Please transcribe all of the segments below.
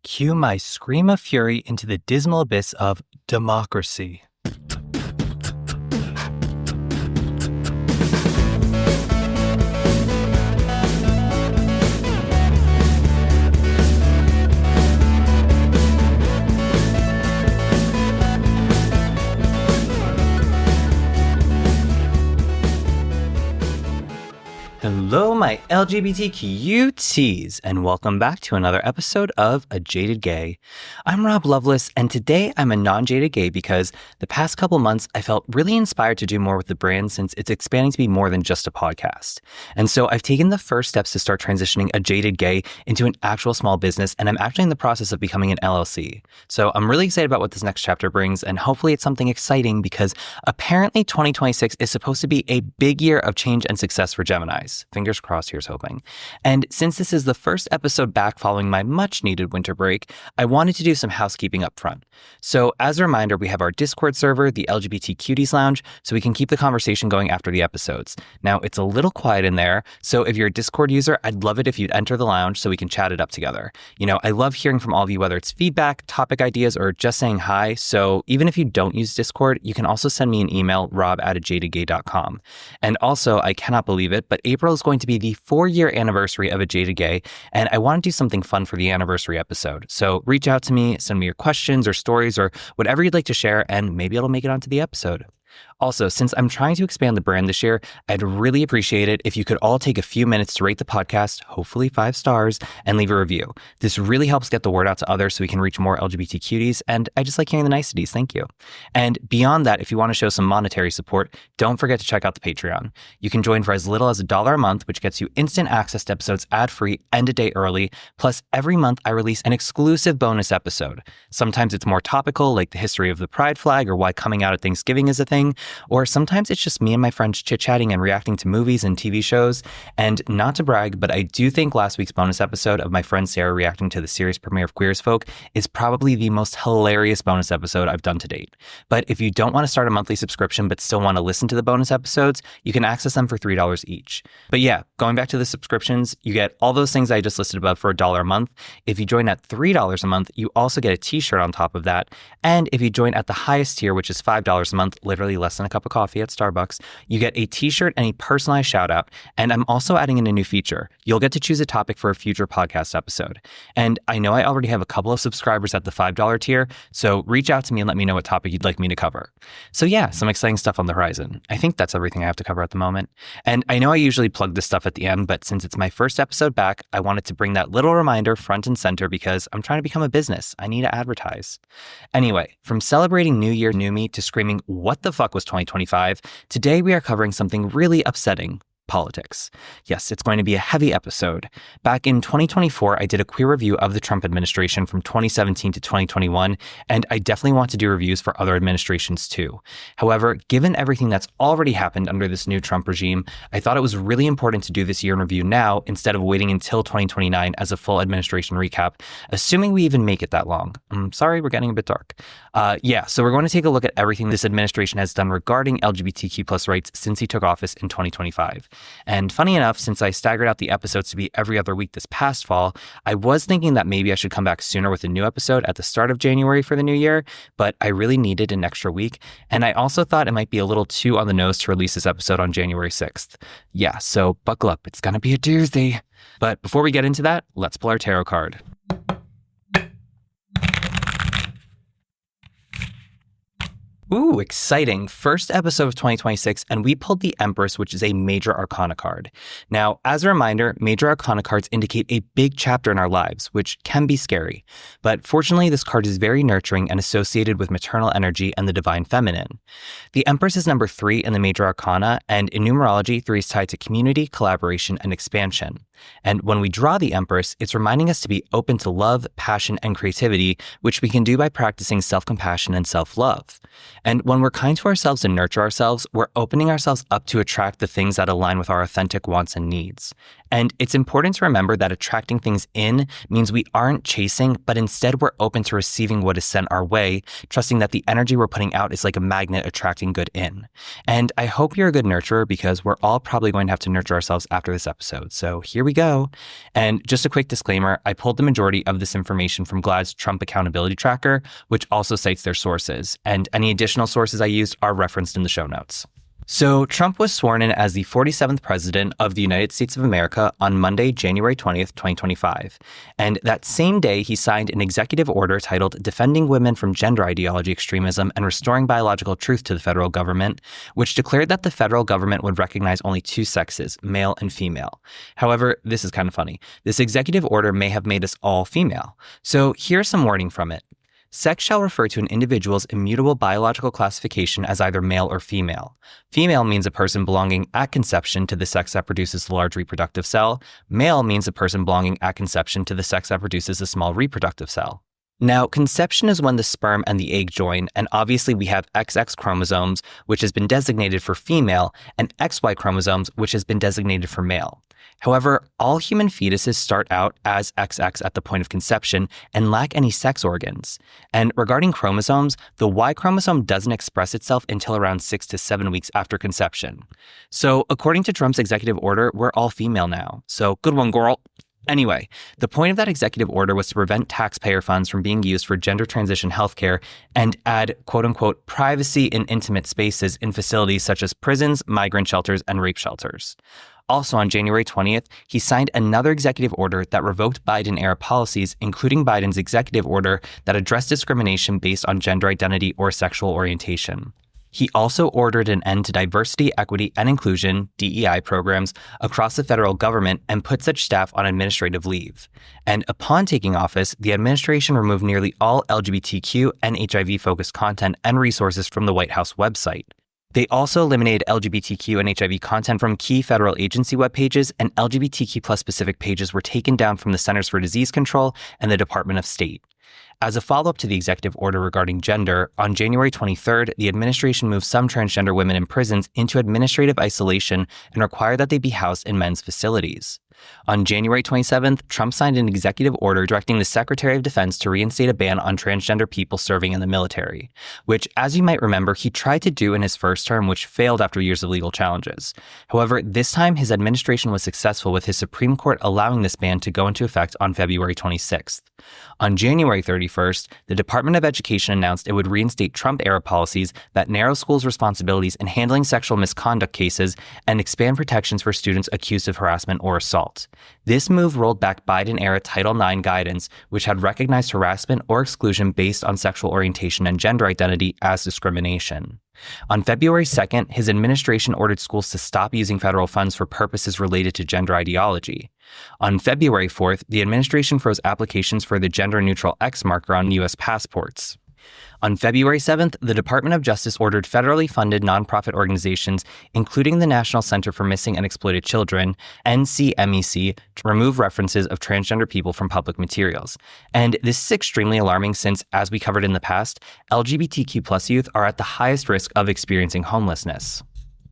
Cue my scream of fury into the dismal abyss of democracy. Hello, my LGBTQTs, and welcome back to another episode of A Jaded Gay. I'm Rob Lovelace, and today I'm a non-jaded gay because the past couple months I felt really inspired to do more with the brand since it's expanding to be more than just a podcast. And so I've taken the first steps to start transitioning A Jaded Gay into an actual small business, and I'm actually in the process of becoming an LLC. So I'm really excited about what this next chapter brings, and hopefully it's something exciting because apparently 2026 is supposed to be a big year of change and success for Geminis. Fingers crossed, here's hoping. And since this is the first episode back following my much needed winter break, I wanted to do some housekeeping up front. So as a reminder, we have our Discord server, the LGBTQTs Lounge, so we can keep the conversation going after the episodes. Now, it's a little quiet in there, so if you're a Discord user, I'd love it if you'd enter the lounge so we can chat it up together. You know, I love hearing from all of you, whether it's feedback, topic ideas, or just saying hi. So even if you don't use Discord, you can also send me an email, rob@ajadedgay.com. And also, I cannot believe it, but April is going to be the 4-year anniversary of A Jaded Gay, and I want to do something fun for the anniversary episode. So reach out to me, send me your questions or stories or whatever you'd like to share, and maybe it'll make it onto the episode. Also, since I'm trying to expand the brand this year, I'd really appreciate it if you could all take a few minutes to rate the podcast, hopefully 5 stars, and leave a review. This really helps get the word out to others so we can reach more LGBTQTs, and I just like hearing the niceties. Thank you. And beyond that, if you want to show some monetary support, don't forget to check out the Patreon. You can join for as little as $1 a month, which gets you instant access to episodes ad-free and a day early. Plus, every month I release an exclusive bonus episode. Sometimes it's more topical, like the history of the pride flag or why coming out at Thanksgiving is a thing. Or sometimes it's just me and my friends chit-chatting and reacting to movies and TV shows. And not to brag, but I do think last week's bonus episode of my friend Sarah reacting to the series premiere of Queer as Folk is probably the most hilarious bonus episode I've done to date. But if you don't want to start a monthly subscription but still want to listen to the bonus episodes, you can access them for $3 each. But yeah, going back to the subscriptions, you get all those things I just listed above for $1 a month. If you join at $3 a month, you also get a t-shirt on top of that. And if you join at the highest tier, which is $5 a month, literally less than a cup of coffee at Starbucks, you get a t-shirt and a personalized shout out. And I'm also adding in a new feature. You'll get to choose a topic for a future podcast episode. And I know I already have a couple of subscribers at the $5 tier, so reach out to me and let me know what topic you'd like me to cover. So yeah, some exciting stuff on the horizon. I think that's everything I have to cover at the moment. And I know I usually plug this stuff at the end, but since it's my first episode back, I wanted to bring that little reminder front and center because I'm trying to become a business. I need to advertise. Anyway, from celebrating New Year, New Me to screaming, what the fuck was 2025? Today we are covering something really upsetting. Politics. Yes, it's going to be a heavy episode. Back in 2024, I did a queer review of the Trump administration from 2017 to 2021, and I definitely want to do reviews for other administrations too. However, given everything that's already happened under this new Trump regime, I thought it was really important to do this year in review now instead of waiting until 2029 as a full administration recap, assuming we even make it that long. I'm sorry, we're getting a bit dark. So we're going to take a look at everything this administration has done regarding LGBTQ plus rights since he took office in 2025. And funny enough, since I staggered out the episodes to be every other week this past fall, I was thinking that maybe I should come back sooner with a new episode at the start of January for the new year, but I really needed an extra week. And I also thought it might be a little too on the nose to release this episode on January 6th. Yeah, so buckle up. It's gonna be a doozy. But before we get into that, let's pull our tarot card. Ooh, exciting. First episode of 2026, and we pulled the Empress, which is a Major Arcana card. Now, as a reminder, Major Arcana cards indicate a big chapter in our lives, which can be scary. But fortunately, this card is very nurturing and associated with maternal energy and the divine feminine. The Empress is number 3 in the Major Arcana, and in numerology, 3 is tied to community, collaboration, and expansion. And when we draw the Empress, it's reminding us to be open to love, passion, and creativity, which we can do by practicing self-compassion and self-love. And when we're kind to ourselves and nurture ourselves, we're opening ourselves up to attract the things that align with our authentic wants and needs. And it's important to remember that attracting things in means we aren't chasing, but instead we're open to receiving what is sent our way, trusting that the energy we're putting out is like a magnet attracting good in. And I hope you're a good nurturer because we're all probably going to have to nurture ourselves after this episode. So here we go. And just a quick disclaimer, I pulled the majority of this information from GLAAD's Trump Accountability Tracker, which also cites their sources. And any additional sources I used are referenced in the show notes. So Trump was sworn in as the 47th president of the United States of America on Monday, January 20th, 2025. And that same day, he signed an executive order titled Defending Women from Gender Ideology Extremism and Restoring Biological Truth to the Federal Government, which declared that the federal government would recognize only two sexes, male and female. However, this is kind of funny. This executive order may have made us all female. So here's some wording from it. Sex shall refer to an individual's immutable biological classification as either male or female. Female means a person belonging at conception to the sex that produces the large reproductive cell. Male means a person belonging at conception to the sex that produces the small reproductive cell. Now, conception is when the sperm and the egg join, and obviously we have XX chromosomes, which has been designated for female, and XY chromosomes, which has been designated for male. However, all human fetuses start out as XX at the point of conception and lack any sex organs. And regarding chromosomes, the Y chromosome doesn't express itself until around 6 to 7 weeks after conception. So, according to Trump's executive order, we're all female now. So, good one, girl. Anyway, the point of that executive order was to prevent taxpayer funds from being used for gender transition healthcare and add, quote-unquote, privacy in intimate spaces in facilities such as prisons, migrant shelters, and rape shelters. Also on January 20th, he signed another executive order that revoked Biden-era policies, including Biden's executive order that addressed discrimination based on gender identity or sexual orientation. He also ordered an end to diversity, equity, and inclusion (DEI) programs across the federal government and put such staff on administrative leave. And upon taking office, the administration removed nearly all LGBTQ and HIV-focused content and resources from the White House website. They also eliminated LGBTQ and HIV content from key federal agency web pages, and LGBTQ+ specific pages were taken down from the Centers for Disease Control and the Department of State. As a follow-up to the executive order regarding gender, on January 23rd, the administration moved some transgender women in prisons into administrative isolation and required that they be housed in men's facilities. On January 27th, Trump signed an executive order directing the Secretary of Defense to reinstate a ban on transgender people serving in the military, which, as you might remember, he tried to do in his first term, which failed after years of legal challenges. However, this time his administration was successful with his Supreme Court allowing this ban to go into effect on February 26th. On January 31st, the Department of Education announced it would reinstate Trump-era policies that narrow schools' responsibilities in handling sexual misconduct cases and expand protections for students accused of harassment or assault. This move rolled back Biden-era Title IX guidance, which had recognized harassment or exclusion based on sexual orientation and gender identity as discrimination. On February 2nd, his administration ordered schools to stop using federal funds for purposes related to gender ideology. On February 4th, the administration froze applications for the gender-neutral X marker on U.S. passports. On February 7th, the Department of Justice ordered federally funded nonprofit organizations, including the National Center for Missing and Exploited Children, NCMEC, to remove references of transgender people from public materials. And this is extremely alarming since, as we covered in the past, LGBTQ+ youth are at the highest risk of experiencing homelessness.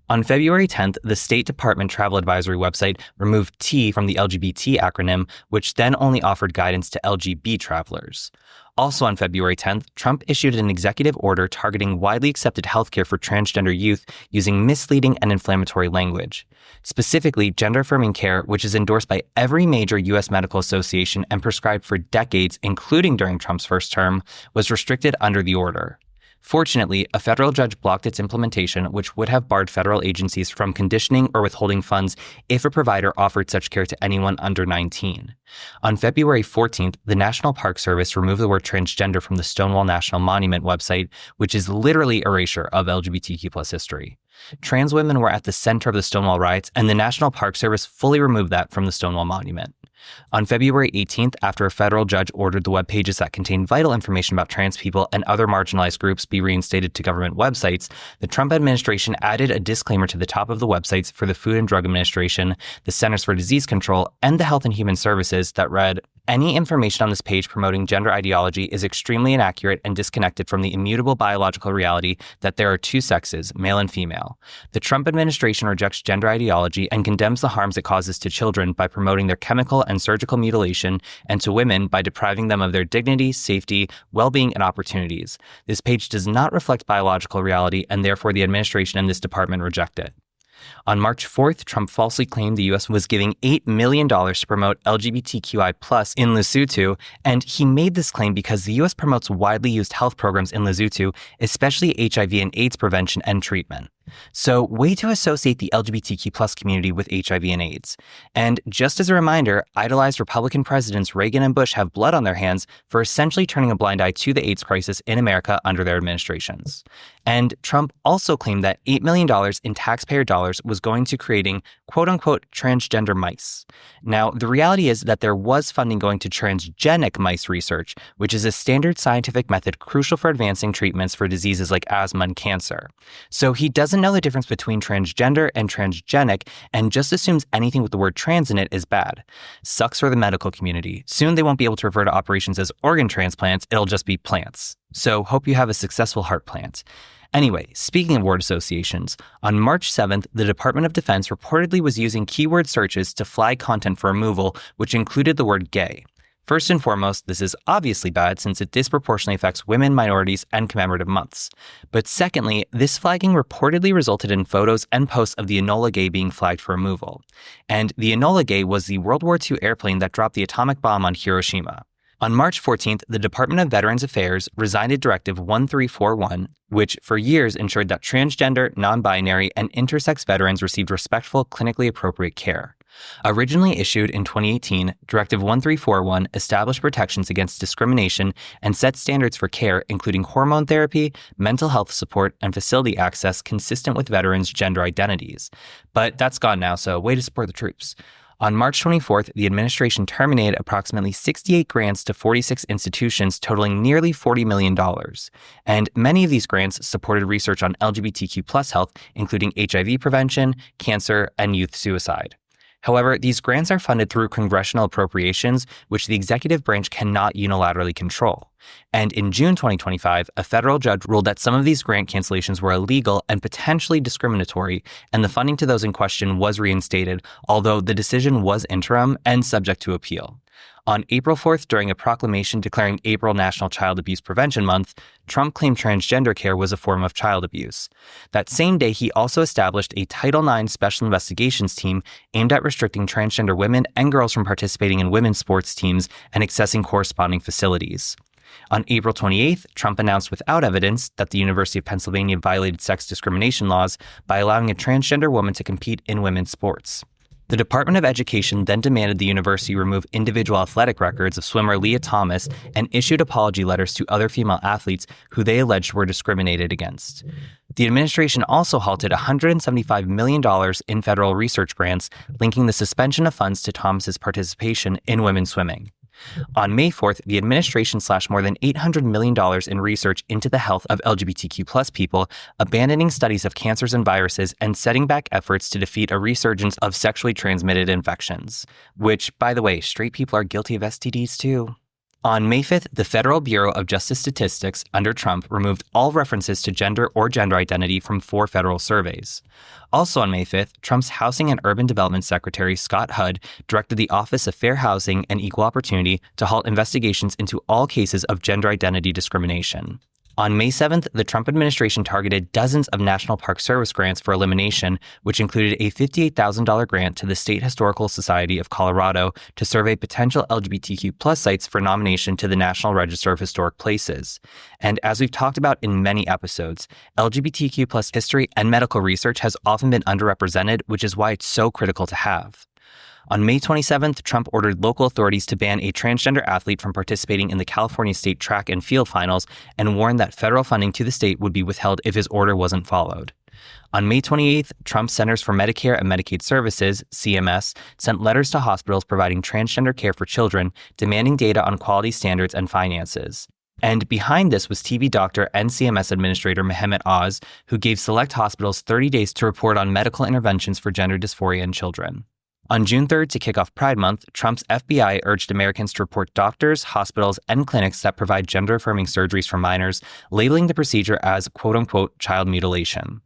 On February 10th, the State Department Travel Advisory website removed T from the LGBT acronym, which then only offered guidance to LGB travelers. Also on February 10th, Trump issued an executive order targeting widely accepted healthcare for transgender youth using misleading and inflammatory language. Specifically, gender-affirming care, which is endorsed by every major U.S. medical association and prescribed for decades, including during Trump's first term, was restricted under the order. Fortunately, a federal judge blocked its implementation, which would have barred federal agencies from conditioning or withholding funds if a provider offered such care to anyone under 19. On February 14th, the National Park Service removed the word transgender from the Stonewall National Monument website, which is literally erasure of LGBTQ+ history. Trans women were at the center of the Stonewall riots, and the National Park Service fully removed that from the Stonewall Monument. On February 18th, after a federal judge ordered the web pages that contain vital information about trans people and other marginalized groups be reinstated to government websites, the Trump administration added a disclaimer to the top of the websites for the Food and Drug Administration, the Centers for Disease Control, and the Health and Human Services that read, Any information on this page promoting gender ideology is extremely inaccurate and disconnected from the immutable biological reality that there are two sexes, male and female. The Trump administration rejects gender ideology and condemns the harms it causes to children by promoting their chemical and surgical mutilation, and to women by depriving them of their dignity, safety, well-being, and opportunities. This page does not reflect biological reality, and therefore the administration and this department reject it. On March 4th, Trump falsely claimed the U.S. was giving $8 million to promote LGBTQI+ in Lesotho, and he made this claim because the U.S. promotes widely used health programs in Lesotho, especially HIV and AIDS prevention and treatment. So, way to associate the LGBTQ+ community with HIV and AIDS. And just as a reminder, idolized Republican presidents Reagan and Bush have blood on their hands for essentially turning a blind eye to the AIDS crisis in America under their administrations. And Trump also claimed that $8 million in taxpayer dollars was going to creating quote-unquote transgender mice. Now, the reality is that there was funding going to transgenic mice research, which is a standard scientific method crucial for advancing treatments for diseases like asthma and cancer. So he doesn't know the difference between transgender and transgenic and just assumes anything with the word trans in it is bad. Sucks for the medical community. Soon they won't be able to refer to operations as organ transplants, it'll just be plants. So hope you have a successful heart plant. Anyway, speaking of word associations, on March 7th, the Department of Defense reportedly was using keyword searches to flag content for removal, which included the word gay. First and foremost, this is obviously bad since it disproportionately affects women, minorities, and commemorative months. But secondly, this flagging reportedly resulted in photos and posts of the Enola Gay being flagged for removal. And the Enola Gay was the World War II airplane that dropped the atomic bomb on Hiroshima. On March 14th, the Department of Veterans Affairs resigned Directive 1341, which for years ensured that transgender, non-binary, and intersex veterans received respectful, clinically appropriate care. Originally issued in 2018, Directive 1341 established protections against discrimination and set standards for care, including hormone therapy, mental health support, and facility access consistent with veterans' gender identities. But that's gone now, so way to support the troops. On March 24th, the administration terminated approximately 68 grants to 46 institutions totaling nearly $40 million. And many of these grants supported research on LGBTQ+ health, including HIV prevention, cancer, and youth suicide. However, these grants are funded through congressional appropriations, which the executive branch cannot unilaterally control. And in June 2025, a federal judge ruled that some of these grant cancellations were illegal and potentially discriminatory, and the funding to those in question was reinstated, although the decision was interim and subject to appeal. On April 4th, during a proclamation declaring April National Child Abuse Prevention Month, Trump claimed transgender care was a form of child abuse. That same day, he also established a Title IX Special Investigations team aimed at restricting transgender women and girls from participating in women's sports teams and accessing corresponding facilities. On April 28th, Trump announced without evidence that the University of Pennsylvania violated sex discrimination laws by allowing a transgender woman to compete in women's sports. The Department of Education then demanded the university remove individual athletic records of swimmer Leah Thomas and issued apology letters to other female athletes who they alleged were discriminated against. The administration also halted $175 million in federal research grants, linking the suspension of funds to Thomas's participation in women's swimming. On May 4th, the administration slashed more than $800 million in research into the health of LGBTQ+ people, abandoning studies of cancers and viruses and setting back efforts to defeat a resurgence of sexually transmitted infections. Which, by the way, straight people are guilty of STDs too. On May 5th, the Federal Bureau of Justice Statistics, under Trump, removed all references to gender or gender identity from 4 federal surveys. Also on May 5th, Trump's Housing and Urban Development Secretary, Scott Hudd, directed the Office of Fair Housing and Equal Opportunity to halt investigations into all cases of gender identity discrimination. On May 7th, the Trump administration targeted dozens of National Park Service grants for elimination, which included a $58,000 grant to the State Historical Society of Colorado to survey potential LGBTQ+ sites for nomination to the National Register of Historic Places. And as we've talked about in many episodes, LGBTQ+ history and medical research has often been underrepresented, which is why it's so critical to have. On May 27th, Trump ordered local authorities to ban a transgender athlete from participating in the California State Track and Field Finals and warned that federal funding to the state would be withheld if his order wasn't followed. On May 28th, Trump's Centers for Medicare and Medicaid Services, CMS, sent letters to hospitals providing transgender care for children, demanding data on quality standards and finances. And behind this was TV doctor and CMS Administrator Mehmet Oz, who gave select hospitals 30 days to report on medical interventions for gender dysphoria in children. On June 3rd, to kick off Pride Month, Trump's FBI urged Americans to report doctors, hospitals, and clinics that provide gender-affirming surgeries for minors, labeling the procedure as quote-unquote child mutilation.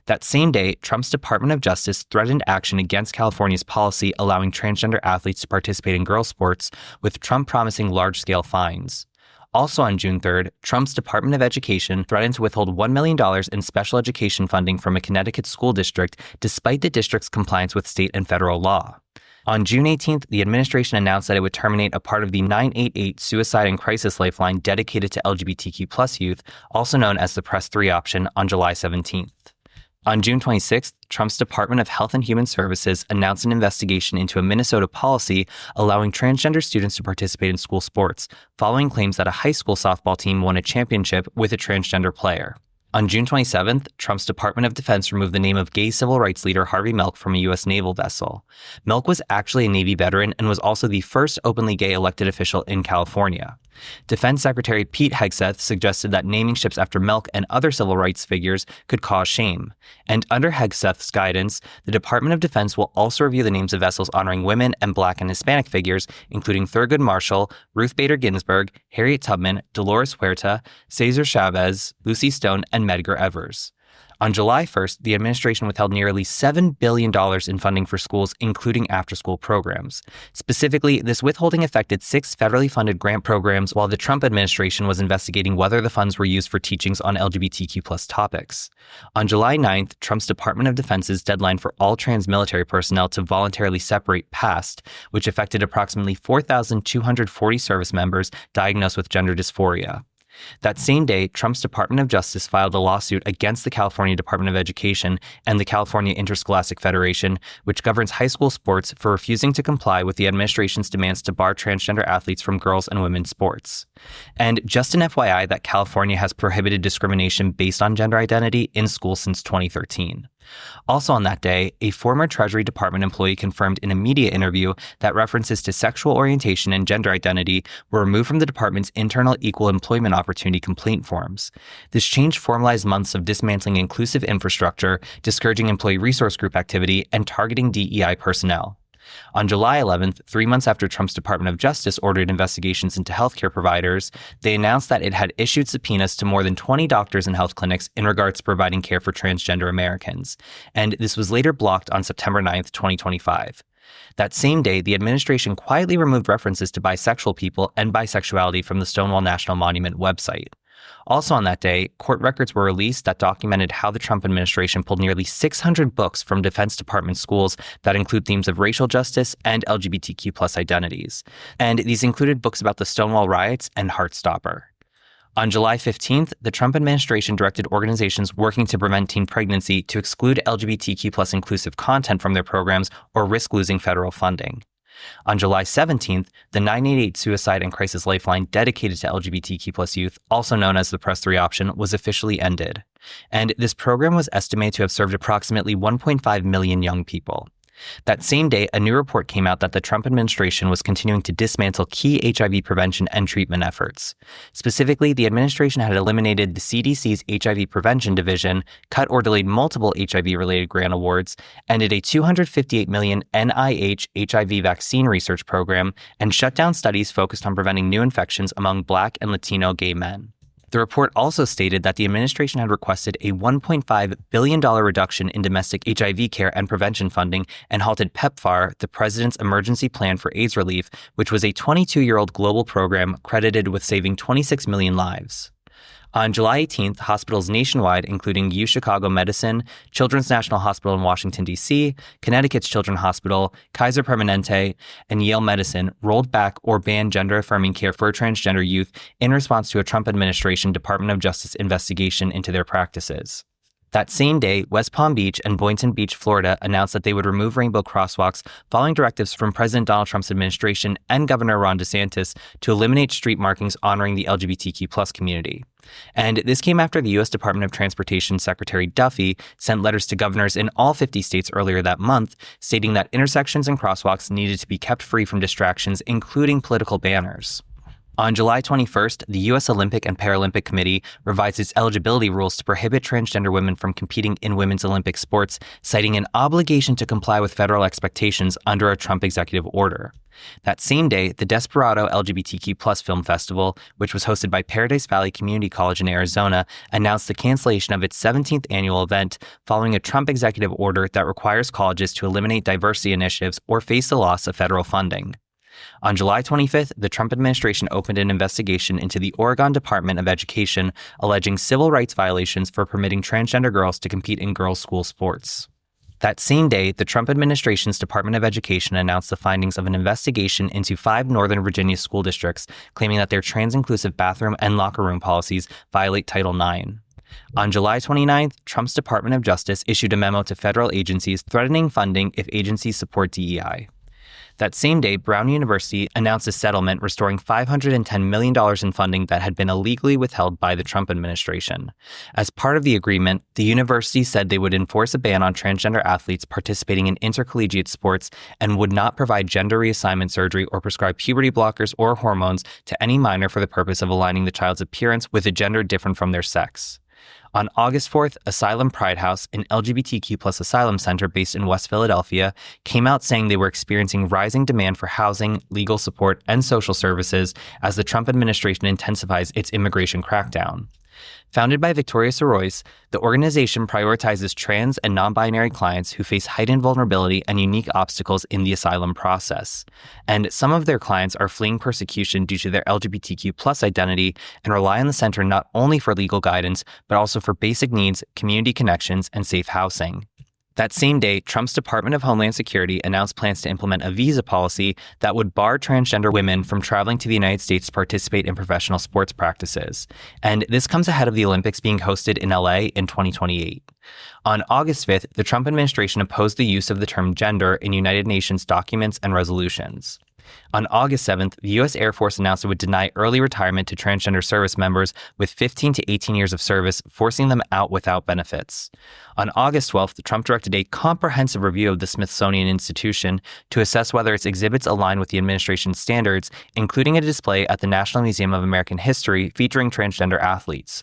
That same day, Trump's Department of Justice threatened action against California's policy allowing transgender athletes to participate in girls' sports, with Trump promising large-scale fines. Also on June 3rd, Trump's Department of Education threatened to withhold $1 million in special education funding from a Connecticut school district despite the district's compliance with state and federal law. On June 18th, the administration announced that it would terminate a part of the 988 Suicide and Crisis Lifeline dedicated to LGBTQ+ youth, also known as the Press 3 option, on July 17th. On June 26th, Trump's Department of Health and Human Services announced an investigation into a Minnesota policy allowing transgender students to participate in school sports, following claims that a high school softball team won a championship with a transgender player. On June 27th, Trump's Department of Defense removed the name of gay civil rights leader Harvey Milk from a U.S. naval vessel. Milk was actually a Navy veteran and was also the first openly gay elected official in California. Defense Secretary Pete Hegseth suggested that naming ships after Milk and other civil rights figures could cause shame. And under Hegseth's guidance, the Department of Defense will also review the names of vessels honoring women and Black and Hispanic figures, including Thurgood Marshall, Ruth Bader Ginsburg, Harriet Tubman, Dolores Huerta, Cesar Chavez, Lucy Stone, and Medgar Evers. On July 1st, the administration withheld nearly $7 billion in funding for schools, including after-school programs. Specifically, this withholding affected 6 federally funded grant programs, while the Trump administration was investigating whether the funds were used for teachings on LGBTQ+ topics. On July 9th, Trump's Department of Defense's deadline for all trans military personnel to voluntarily separate passed, which affected approximately 4,240 service members diagnosed with gender dysphoria. That same day, Trump's Department of Justice filed a lawsuit against the California Department of Education and the California Interscholastic Federation, which governs high school sports, for refusing to comply with the administration's demands to bar transgender athletes from girls' and women's sports. And just an FYI that California has prohibited discrimination based on gender identity in schools since 2013. Also on that day, a former Treasury Department employee confirmed in a media interview that references to sexual orientation and gender identity were removed from the department's internal equal employment opportunity complaint forms. This change formalized months of dismantling inclusive infrastructure, discouraging employee resource group activity, and targeting DEI personnel. On July 11th, 3 months after Trump's Department of Justice ordered investigations into healthcare providers, they announced that it had issued subpoenas to more than 20 doctors and health clinics in regards to providing care for transgender Americans. And this was later blocked on September 9th, 2025. That same day, the administration quietly removed references to bisexual people and bisexuality from the Stonewall National Monument website. Also on that day, court records were released that documented how the Trump administration pulled nearly 600 books from Defense Department schools that include themes of racial justice and LGBTQ+ identities. And these included books about the Stonewall riots and Heartstopper. On July 15th, the Trump administration directed organizations working to prevent teen pregnancy to exclude LGBTQ+ inclusive content from their programs or risk losing federal funding. On July 17th, the 988 Suicide and Crisis Lifeline dedicated to LGBTQ+ youth, also known as the Press 3 option, was officially ended. And this program was estimated to have served approximately 1.5 million young people. That same day, a new report came out that the Trump administration was continuing to dismantle key HIV prevention and treatment efforts. Specifically, the administration had eliminated the CDC's HIV prevention division, cut or delayed multiple HIV-related grant awards, ended a $258 million NIH HIV vaccine research program, and shut down studies focused on preventing new infections among Black and Latino gay men. The report also stated that the administration had requested a $1.5 billion reduction in domestic HIV care and prevention funding and halted PEPFAR, the President's Emergency Plan for AIDS Relief, which was a 22-year-old global program credited with saving 26 million lives. On July 18th, hospitals nationwide, including U Chicago Medicine, Children's National Hospital in Washington, D.C., Connecticut's Children's Hospital, Kaiser Permanente, and Yale Medicine, rolled back or banned gender-affirming care for transgender youth in response to a Trump administration Department of Justice investigation into their practices. That same day, West Palm Beach and Boynton Beach, Florida, announced that they would remove rainbow crosswalks following directives from President Donald Trump's administration and Governor Ron DeSantis to eliminate street markings honoring the LGBTQ+ community. And this came after the U.S. Department of Transportation Secretary Duffy sent letters to governors in all 50 states earlier that month, stating that intersections and crosswalks needed to be kept free from distractions, including political banners. On July 21st, the U.S. Olympic and Paralympic Committee revised its eligibility rules to prohibit transgender women from competing in women's Olympic sports, citing an obligation to comply with federal expectations under a Trump executive order. That same day, the Desperado LGBTQ+ Film Festival, which was hosted by Paradise Valley Community College in Arizona, announced the cancellation of its 17th annual event following a Trump executive order that requires colleges to eliminate diversity initiatives or face the loss of federal funding. On July 25th, the Trump administration opened an investigation into the Oregon Department of Education, alleging civil rights violations for permitting transgender girls to compete in girls' school sports. That same day, the Trump administration's Department of Education announced the findings of an investigation into 5 Northern Virginia school districts, claiming that their trans-inclusive bathroom and locker room policies violate Title IX. On July 29th, Trump's Department of Justice issued a memo to federal agencies threatening funding if agencies support DEI. That same day, Brown University announced a settlement restoring $510 million in funding that had been illegally withheld by the Trump administration. As part of the agreement, the university said they would enforce a ban on transgender athletes participating in intercollegiate sports and would not provide gender reassignment surgery or prescribe puberty blockers or hormones to any minor for the purpose of aligning the child's appearance with a gender different from their sex. On August 4th, Asylum Pride House, an LGBTQ+ asylum center based in West Philadelphia, came out saying they were experiencing rising demand for housing, legal support, and social services as the Trump administration intensifies its immigration crackdown. Founded by Victoria Sorois, the organization prioritizes trans and non-binary clients who face heightened vulnerability and unique obstacles in the asylum process. And some of their clients are fleeing persecution due to their LGBTQ+ identity and rely on the center not only for legal guidance, but also for basic needs, community connections, and safe housing. That same day, Trump's Department of Homeland Security announced plans to implement a visa policy that would bar transgender women from traveling to the United States to participate in professional sports practices. And this comes ahead of the Olympics being hosted in LA in 2028. On August 5th, the Trump administration opposed the use of the term gender in United Nations documents and resolutions. On August 7th, the U.S. Air Force announced it would deny early retirement to transgender service members with 15 to 18 years of service, forcing them out without benefits. On August 12th, Trump directed a comprehensive review of the Smithsonian Institution to assess whether its exhibits align with the administration's standards, including a display at the National Museum of American History featuring transgender athletes.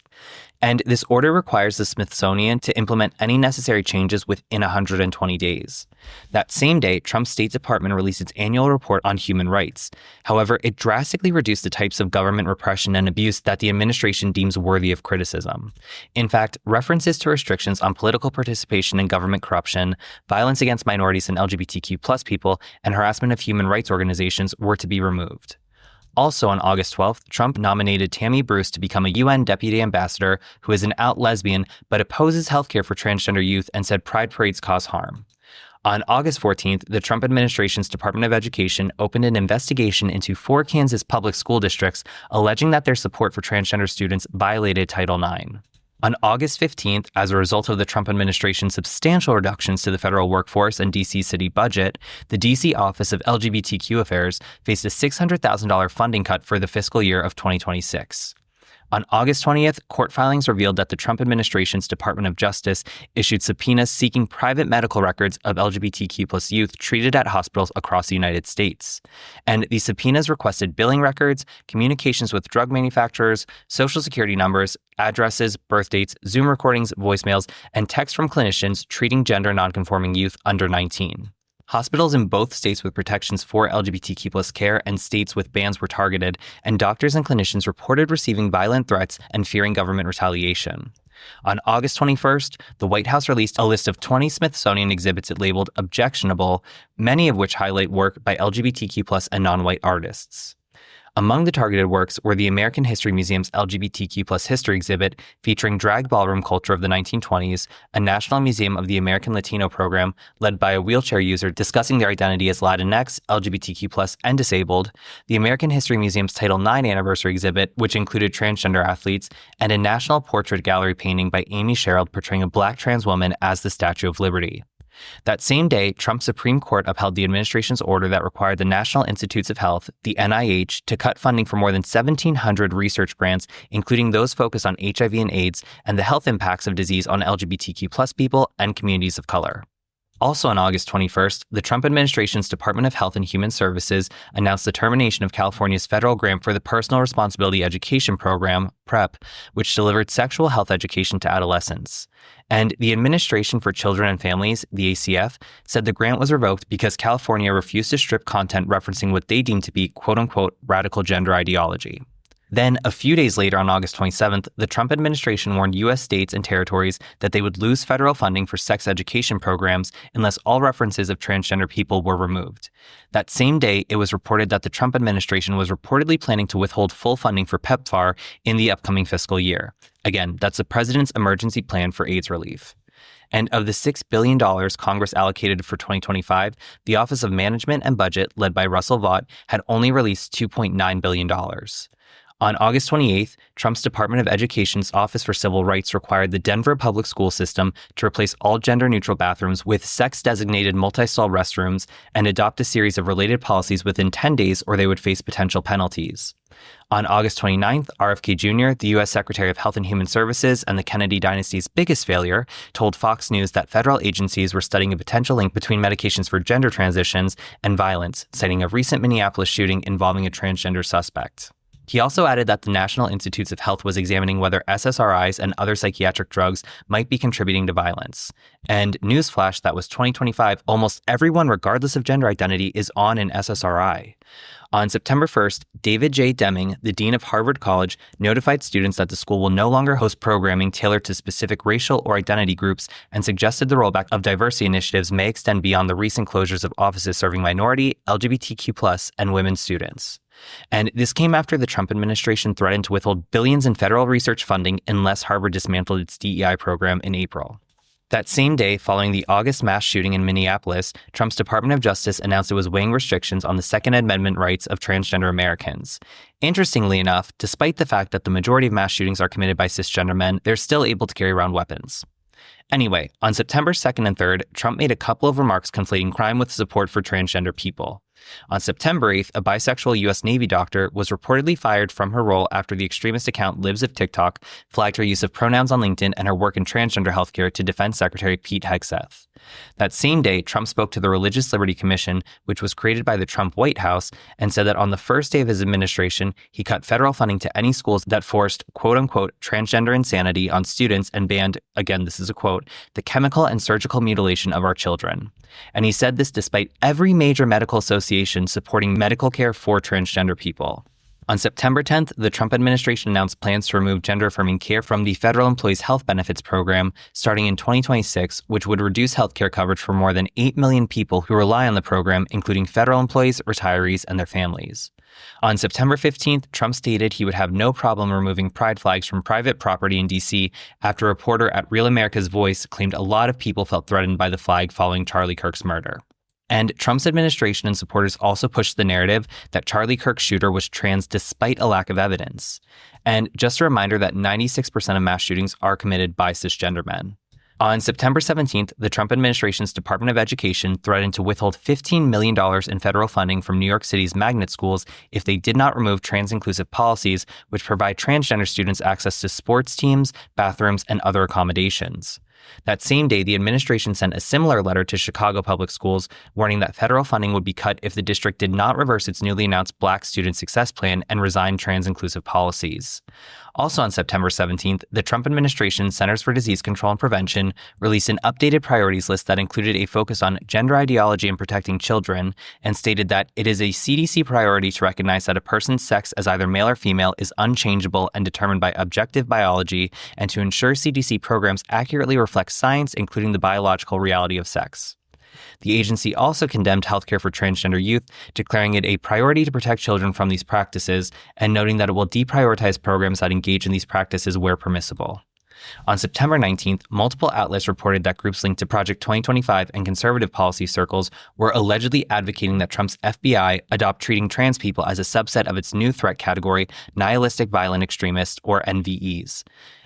And this order requires the Smithsonian to implement any necessary changes within 120 days. That same day, Trump's State Department released its annual report on human rights. However, it drastically reduced the types of government repression and abuse that the administration deems worthy of criticism. In fact, references to restrictions on political participation in government corruption, violence against minorities and LGBTQ+ people, and harassment of human rights organizations were to be removed. Also on August 12th, Trump nominated Tammy Bruce to become a UN deputy ambassador who is an out lesbian but opposes healthcare for transgender youth and said pride parades cause harm. On August 14th, the Trump administration's Department of Education opened an investigation into 4 Kansas public school districts alleging that their support for transgender students violated Title IX. On August 15th, as a result of the Trump administration's substantial reductions to the federal workforce and D.C. city budget, the D.C. Office of LGBTQ Affairs faced a $600,000 funding cut for the fiscal year of 2026. On August 20th, court filings revealed that the Trump administration's Department of Justice issued subpoenas seeking private medical records of LGBTQ+ youth treated at hospitals across the United States. And these subpoenas requested billing records, communications with drug manufacturers, social security numbers, addresses, birth dates, Zoom recordings, voicemails, and texts from clinicians treating gender nonconforming youth under 19. Hospitals in both states with protections for LGBTQ+ care and states with bans were targeted, and doctors and clinicians reported receiving violent threats and fearing government retaliation. On August 21st, the White House released a list of 20 Smithsonian exhibits it labeled objectionable, many of which highlight work by LGBTQ+ and non-white artists. Among the targeted works were the American History Museum's LGBTQ+ history exhibit featuring drag ballroom culture of the 1920s, a National Museum of the American Latino program led by a wheelchair user discussing their identity as Latinx, LGBTQ+, and disabled, the American History Museum's Title IX anniversary exhibit, which included transgender athletes, and a National Portrait Gallery painting by Amy Sherald portraying a Black trans woman as the Statue of Liberty. That same day, Trump's Supreme Court upheld the administration's order that required the National Institutes of Health, the NIH, to cut funding for more than 1,700 research grants, including those focused on HIV and AIDS and the health impacts of disease on LGBTQ+ people and communities of color. Also on August 21st, the Trump administration's Department of Health and Human Services announced the termination of California's federal grant for the Personal Responsibility Education Program, PrEP, which delivered sexual health education to adolescents. And the Administration for Children and Families, the ACF, said the grant was revoked because California refused to strip content referencing what they deemed to be quote-unquote radical gender ideology. Then, a few days later on August 27th, the Trump administration warned U.S. states and territories that they would lose federal funding for sex education programs unless all references of transgender people were removed. That same day, it was reported that the Trump administration was reportedly planning to withhold full funding for PEPFAR in the upcoming fiscal year. Again, that's the president's emergency plan for AIDS relief. And of the $6 billion Congress allocated for 2025, the Office of Management and Budget, led by Russell Vought, had only released $2.9 billion. On August 28th, Trump's Department of Education's Office for Civil Rights required the Denver public school system to replace all gender-neutral bathrooms with sex-designated multi-stall restrooms and adopt a series of related policies within 10 days or they would face potential penalties. On August 29th, RFK Jr., the U.S. Secretary of Health and Human Services and the Kennedy dynasty's biggest failure, told Fox News that federal agencies were studying a potential link between medications for gender transitions and violence, citing a recent Minneapolis shooting involving a transgender suspect. He also added that the National Institutes of Health was examining whether SSRIs and other psychiatric drugs might be contributing to violence. And newsflash, that was 2025, almost everyone, regardless of gender identity, is on an SSRI. On September 1st, David J. Deming, the dean of Harvard College, notified students that the school will no longer host programming tailored to specific racial or identity groups and suggested the rollback of diversity initiatives may extend beyond the recent closures of offices serving minority, LGBTQ+, and women students. And this came after the Trump administration threatened to withhold billions in federal research funding unless Harvard dismantled its DEI program in April. That same day, following the August mass shooting in Minneapolis, Trump's Department of Justice announced it was weighing restrictions on the Second Amendment rights of transgender Americans. Interestingly enough, despite the fact that the majority of mass shootings are committed by cisgender men, they're still able to carry around weapons. Anyway, on September 2nd and 3rd, Trump made a couple of remarks conflating crime with support for transgender people. On September 8th, a bisexual U.S. Navy doctor was reportedly fired from her role after the extremist account Libs of TikTok flagged her use of pronouns on LinkedIn and her work in transgender healthcare to Defense Secretary Pete Hegseth. That same day, Trump spoke to the Religious Liberty Commission, which was created by the Trump White House, and said that on the first day of his administration, he cut federal funding to any schools that forced, quote-unquote, transgender insanity on students and banned, again, this is a quote, the chemical and surgical mutilation of our children. And he said this despite every major medical association supporting medical care for transgender people. On September 10th, the Trump administration announced plans to remove gender-affirming care from the Federal Employees Health Benefits Program starting in 2026, which would reduce health care coverage for more than 8 million people who rely on the program, including federal employees, retirees, and their families. On September 15th, Trump stated he would have no problem removing pride flags from private property in D.C. after a reporter at Real America's Voice claimed a lot of people felt threatened by the flag following Charlie Kirk's murder. And Trump's administration and supporters also pushed the narrative that Charlie Kirk's shooter was trans despite a lack of evidence. And just a reminder that 96% of mass shootings are committed by cisgender men. On September 17th, the Trump administration's Department of Education threatened to withhold $15 million in federal funding from New York City's magnet schools if they did not remove trans-inclusive policies, which provide transgender students access to sports teams, bathrooms, and other accommodations. That same day, the administration sent a similar letter to Chicago Public Schools, warning that federal funding would be cut if the district did not reverse its newly announced Black Student Success Plan and resign trans-inclusive policies. Also on September 17th, the Trump administration's Centers for Disease Control and Prevention released an updated priorities list that included a focus on gender ideology and protecting children, and stated that it is a CDC priority to recognize that a person's sex as either male or female is unchangeable and determined by objective biology, and to ensure CDC programs accurately reflect science, including the biological reality of sex. The agency also condemned healthcare for transgender youth, declaring it a priority to protect children from these practices, and noting that it will deprioritize programs that engage in these practices where permissible. On September 19th, multiple outlets reported that groups linked to Project 2025 and conservative policy circles were allegedly advocating that Trump's FBI adopt treating trans people as a subset of its new threat category, nihilistic violent extremists, or NVEs.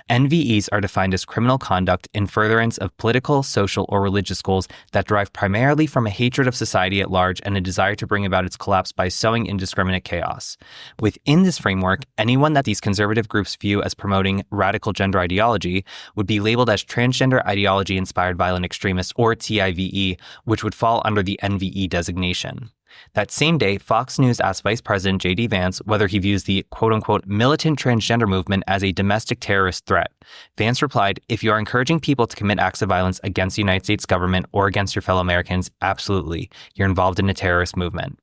NVEs are defined as criminal conduct in furtherance of political, social, or religious goals that derive primarily from a hatred of society at large and a desire to bring about its collapse by sowing indiscriminate chaos. Within this framework, anyone that these conservative groups view as promoting radical gender ideology would be labeled as transgender ideology-inspired violent extremist, or TIVE, which would fall under the NVE designation. That same day, Fox News asked Vice President J.D. Vance whether he views the quote-unquote militant transgender movement as a domestic terrorist threat. Vance replied, "If you are encouraging people to commit acts of violence against the United States government or against your fellow Americans, absolutely, you're involved in a terrorist movement."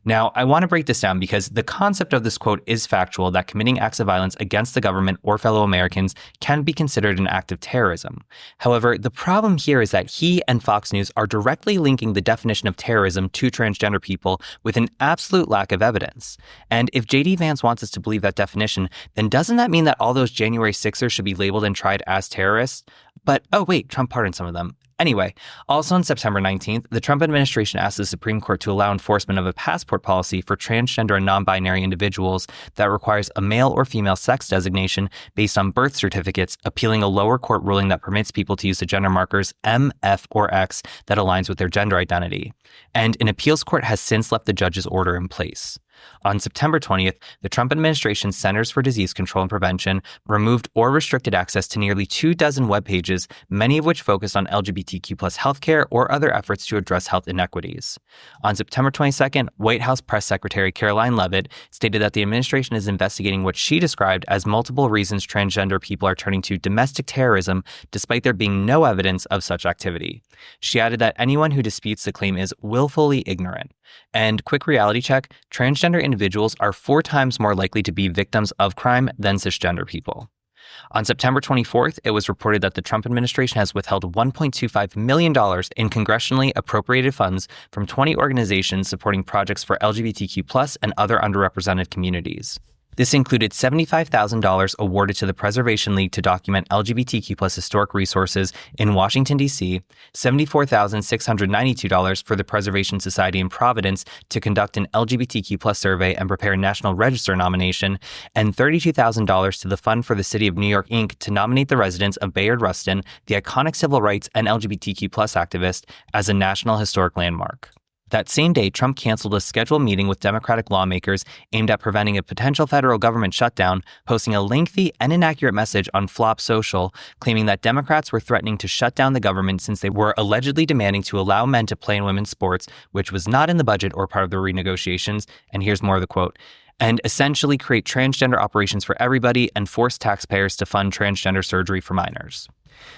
Now, I want to break this down because the concept of this quote is factual, that committing acts of violence against the government or fellow Americans can be considered an act of terrorism. However, the problem here is that he and Fox News are directly linking the definition of terrorism to transgender people with an absolute lack of evidence. And if J.D. Vance wants us to believe that definition, then doesn't that mean that all those January 6ers should be labeled and tried as terrorists? But, oh wait, Trump pardoned some of them. Anyway, also on September 19th, the Trump administration asked the Supreme Court to allow enforcement of a passport policy for transgender and non-binary individuals that requires a male or female sex designation based on birth certificates, appealing a lower court ruling that permits people to use the gender markers M, F, or X that aligns with their gender identity. And an appeals court has since left the judge's order in place. On September 20th, the Trump administration's Centers for Disease Control and Prevention removed or restricted access to nearly 24 web pages, many of which focused on LGBTQ plus healthcare or other efforts to address health inequities. On September 22nd, White House Press Secretary Caroline Leavitt stated that the administration is investigating what she described as multiple reasons transgender people are turning to domestic terrorism, despite there being no evidence of such activity. She added that anyone who disputes the claim is willfully ignorant. And quick reality check, transgender individuals are 4 times more likely to be victims of crime than cisgender people. On September 24th, it was reported that the Trump administration has withheld $1.25 million in congressionally appropriated funds from 20 organizations supporting projects for LGBTQ+ and other underrepresented communities. This included $75,000 awarded to the Preservation League to document LGBTQ+ historic resources in Washington, D.C., $74,692 for the Preservation Society in Providence to conduct an LGBTQ+ survey and prepare a National Register nomination, and $32,000 to the Fund for the City of New York, Inc. to nominate the residents of Bayard Rustin, the iconic civil rights and LGBTQ+ activist, as a National Historic Landmark. That same day, Trump canceled a scheduled meeting with Democratic lawmakers aimed at preventing a potential federal government shutdown, posting a lengthy and inaccurate message on Flop Social, claiming that Democrats were threatening to shut down the government since they were allegedly demanding to allow men to play in women's sports, which was not in the budget or part of the renegotiations. And here's more of the quote. And essentially create transgender operations for everybody and force taxpayers to fund transgender surgery for minors.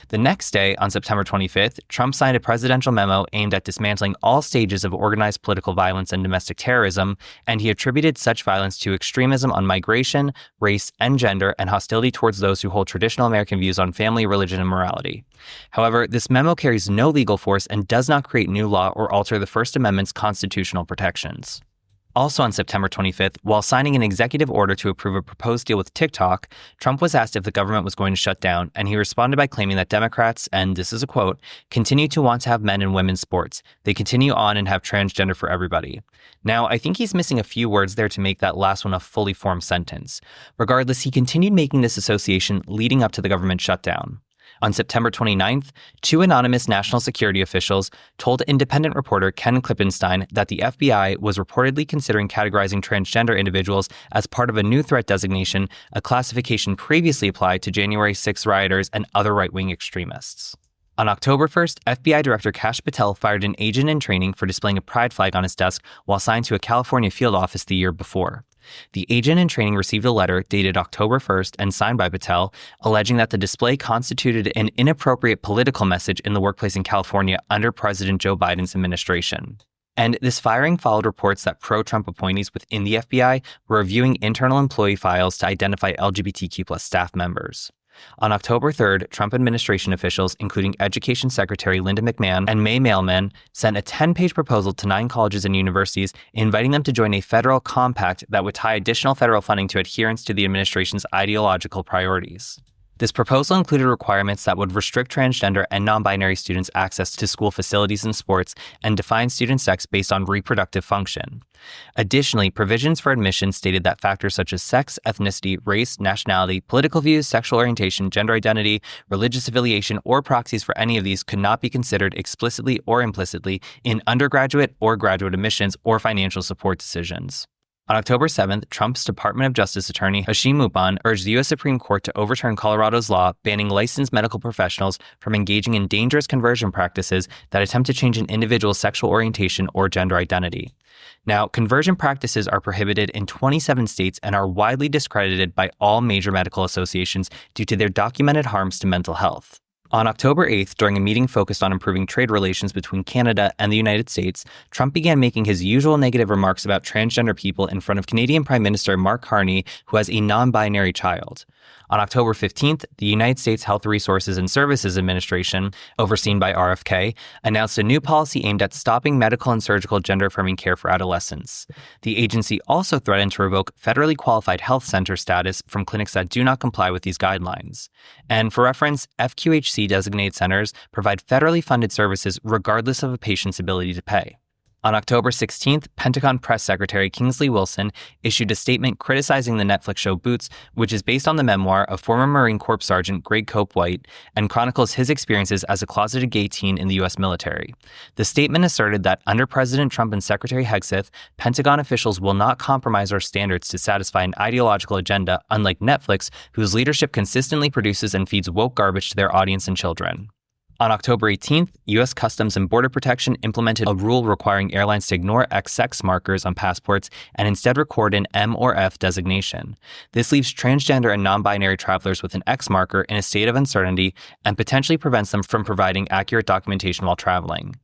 The next day, on September 25th, Trump signed a presidential memo aimed at dismantling all stages of organized political violence and domestic terrorism, and he attributed such violence to extremism on migration, race, and gender, and hostility towards those who hold traditional American views on family, religion, and morality. However, this memo carries no legal force and does not create new law or alter the First Amendment's constitutional protections. Also on September 25th, while signing an executive order to approve a proposed deal with TikTok, Trump was asked if the government was going to shut down, and he responded by claiming that Democrats, and this is a quote, continue to want to have men in women's sports. They continue on and have transgender for everybody. Now, I think he's missing a few words there to make that last one a fully formed sentence. Regardless, he continued making this association leading up to the government shutdown. On September 29th, 2 anonymous national security officials told independent reporter Ken Klippenstein that the FBI was reportedly considering categorizing transgender individuals as part of a new threat designation, a classification previously applied to January 6 rioters and other right-wing extremists. On October 1st, FBI Director Kash Patel fired an agent in training for displaying a pride flag on his desk while assigned to a California field office the year before. The agent in training received a letter dated October 1st and signed by Patel, alleging that the display constituted an inappropriate political message in the workplace in California under President Joe Biden's administration. And this firing followed reports that pro-Trump appointees within the FBI were reviewing internal employee files to identify LGBTQ+ staff members. On October 3rd, Trump administration officials, including Education Secretary Linda McMahon and May Mailman, sent a 10-page proposal to 9 colleges and universities, inviting them to join a federal compact that would tie additional federal funding to adherence to the administration's ideological priorities. This proposal included requirements that would restrict transgender and non-binary students' access to school facilities and sports and define student sex based on reproductive function. Additionally, provisions for admission stated that factors such as sex, ethnicity, race, nationality, political views, sexual orientation, gender identity, religious affiliation, or proxies for any of these could not be considered explicitly or implicitly in undergraduate or graduate admissions or financial support decisions. On October 7th, Trump's Department of Justice attorney Hashim Mupan urged the U.S. Supreme Court to overturn Colorado's law banning licensed medical professionals from engaging in dangerous conversion practices that attempt to change an individual's sexual orientation or gender identity. Now, conversion practices are prohibited in 27 states and are widely discredited by all major medical associations due to their documented harms to mental health. On October 8th, during a meeting focused on improving trade relations between Canada and the United States, Trump began making his usual negative remarks about transgender people in front of Canadian Prime Minister Mark Carney, who has a non-binary child. On October 15th, the United States Health Resources and Services Administration, overseen by RFK, announced a new policy aimed at stopping medical and surgical gender-affirming care for adolescents. The agency also threatened to revoke federally qualified health center status from clinics that do not comply with these guidelines. And for reference, FQHC-designated centers provide federally funded services regardless of a patient's ability to pay. On October 16th, Pentagon Press Secretary Kingsley Wilson issued a statement criticizing the Netflix show Boots, which is based on the memoir of former Marine Corps Sergeant Greg Cope White and chronicles his experiences as a closeted gay teen in the U.S. military. The statement asserted that under President Trump and Secretary Hegseth, Pentagon officials will not compromise our standards to satisfy an ideological agenda, unlike Netflix, whose leadership consistently produces and feeds woke garbage to their audience and children. On October 18th, U.S. Customs and Border Protection implemented a rule requiring airlines to ignore X-sex markers on passports and instead record an M or F designation. This leaves transgender and non-binary travelers with an X marker in a state of uncertainty and potentially prevents them from providing accurate documentation while traveling.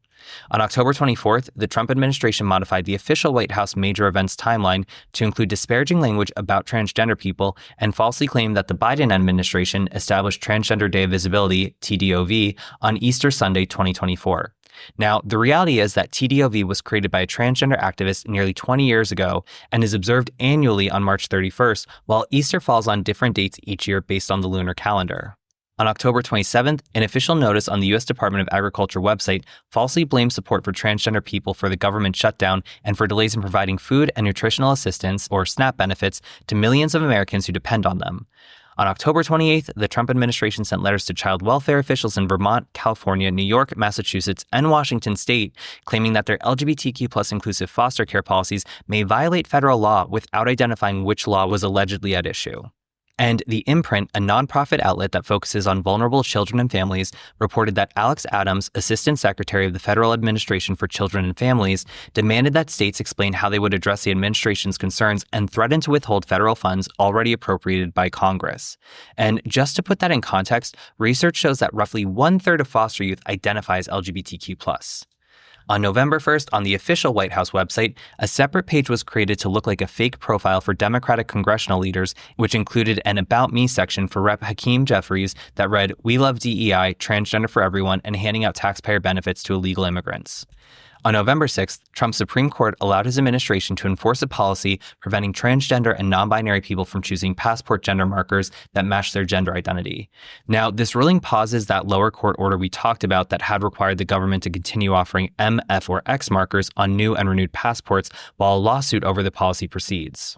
On October 24th, the Trump administration modified the official White House major events timeline to include disparaging language about transgender people and falsely claimed that the Biden administration established Transgender Day of Visibility, TDOV, on Easter Sunday 2024. Now, the reality is that TDOV was created by a transgender activist nearly 20 years ago and is observed annually on March 31st, while Easter falls on different dates each year based on the lunar calendar. On October 27th, an official notice on the U.S. Department of Agriculture website falsely blamed support for transgender people for the government shutdown and for delays in providing food and nutritional assistance, or SNAP benefits, to millions of Americans who depend on them. On October 28th, the Trump administration sent letters to child welfare officials in Vermont, California, New York, Massachusetts, and Washington state, claiming that their LGBTQ+ inclusive foster care policies may violate federal law without identifying which law was allegedly at issue. And The Imprint, a nonprofit outlet that focuses on vulnerable children and families, reported that Alex Adams, Assistant Secretary of the Federal Administration for Children and Families, demanded that states explain how they would address the administration's concerns and threatened to withhold federal funds already appropriated by Congress. And just to put that in context, research shows that roughly 1/3 of foster youth identify as LGBTQ+. On November 1st, on the official White House website, a separate page was created to look like a fake profile for Democratic congressional leaders, which included an About Me section for Rep. Hakeem Jeffries that read, "We love DEI, transgender for everyone, and handing out taxpayer benefits to illegal immigrants." On November 6th, Trump's Supreme Court allowed his administration to enforce a policy preventing transgender and non-binary people from choosing passport gender markers that match their gender identity. Now, this ruling pauses that lower court order we talked about that had required the government to continue offering M, F, or X markers on new and renewed passports while a lawsuit over the policy proceeds.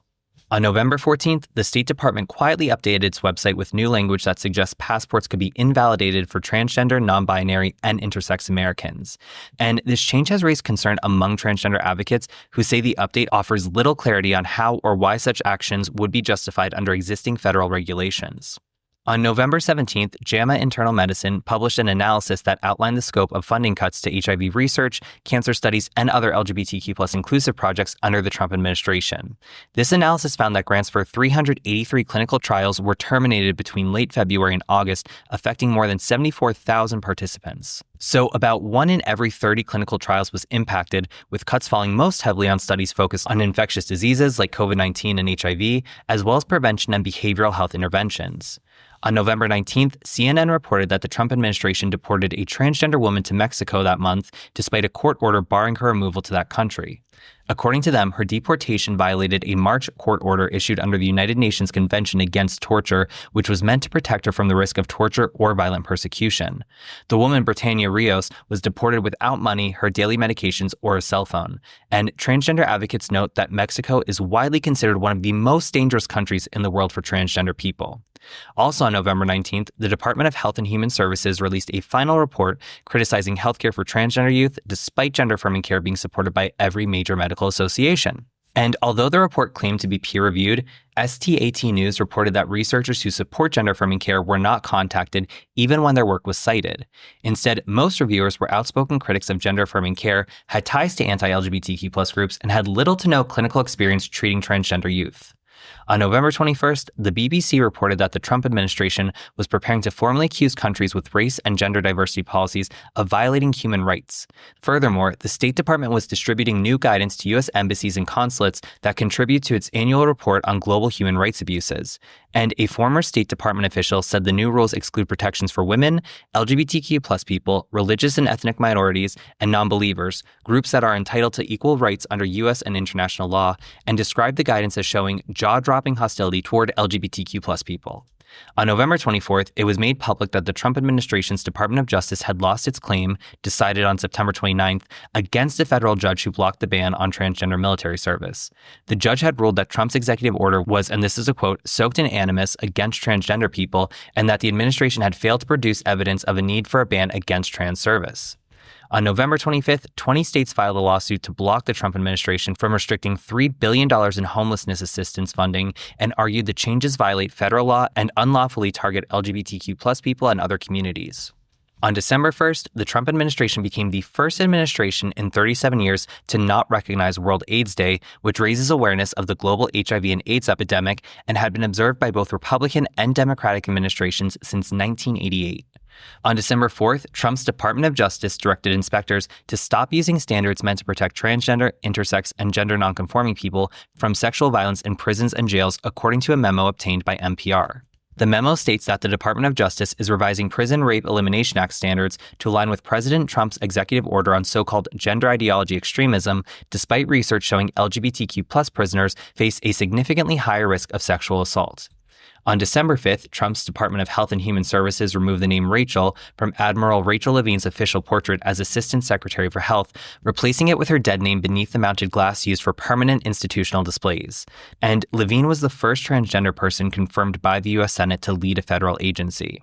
On November 14th, the State Department quietly updated its website with new language that suggests passports could be invalidated for transgender, non-binary, and intersex Americans. And this change has raised concern among transgender advocates who say the update offers little clarity on how or why such actions would be justified under existing federal regulations. On November 17th, JAMA Internal Medicine published an analysis that outlined the scope of funding cuts to HIV research, cancer studies, and other LGBTQ+ inclusive projects under the Trump administration. This analysis found that grants for 383 clinical trials were terminated between late February and August, affecting more than 74,000 participants. So about 1 in every 30 clinical trials was impacted, with cuts falling most heavily on studies focused on infectious diseases like COVID-19 and HIV, as well as prevention and behavioral health interventions. On November 19th, CNN reported that the Trump administration deported a transgender woman to Mexico that month, despite a court order barring her removal to that country. According to them, her deportation violated a March court order issued under the United Nations Convention Against Torture, which was meant to protect her from the risk of torture or violent persecution. The woman, Britannia Rios, was deported without money, her daily medications, or a cell phone. And transgender advocates note that Mexico is widely considered one of the most dangerous countries in the world for transgender people. Also on November 19th, the Department of Health and Human Services released a final report criticizing healthcare for transgender youth, despite gender-affirming care being supported by every major medical association. And although the report claimed to be peer-reviewed, STAT News reported that researchers who support gender-affirming care were not contacted even when their work was cited. Instead, most reviewers were outspoken critics of gender-affirming care, had ties to anti-LGBTQ+ groups, and had little to no clinical experience treating transgender youth. On November 21st, the BBC reported that the Trump administration was preparing to formally accuse countries with race and gender diversity policies of violating human rights. Furthermore, the State Department was distributing new guidance to U.S. embassies and consulates that contribute to its annual report on global human rights abuses. And a former State Department official said the new rules exclude protections for women, LGBTQ+ people, religious and ethnic minorities, and non-believers, groups that are entitled to equal rights under U.S. and international law, and described the guidance as showing jaw-dropping hostility toward LGBTQ+ people. On November 24th, it was made public that the Trump administration's Department of Justice had lost its claim, decided on September 29th, against a federal judge who blocked the ban on transgender military service. The judge had ruled that Trump's executive order was, and this is a quote, soaked in animus against transgender people, and that the administration had failed to produce evidence of a need for a ban against trans service. On November 25th, 20 states filed a lawsuit to block the Trump administration from restricting $3 billion in homelessness assistance funding and argued the changes violate federal law and unlawfully target LGBTQ+ people and other communities. On December 1st, the Trump administration became the first administration in 37 years to not recognize World AIDS Day, which raises awareness of the global HIV and AIDS epidemic and had been observed by both Republican and Democratic administrations since 1988. On December 4th, Trump's Department of Justice directed inspectors to stop using standards meant to protect transgender, intersex, and gender nonconforming people from sexual violence in prisons and jails, according to a memo obtained by NPR. The memo states that the Department of Justice is revising Prison Rape Elimination Act standards to align with President Trump's executive order on so-called gender ideology extremism, despite research showing LGBTQ+ prisoners face a significantly higher risk of sexual assault. On December 5th, Trump's Department of Health and Human Services removed the name Rachel from Admiral Rachel Levine's official portrait as Assistant Secretary for Health, replacing it with her dead name beneath the mounted glass used for permanent institutional displays. And Levine was the first transgender person confirmed by the U.S. Senate to lead a federal agency.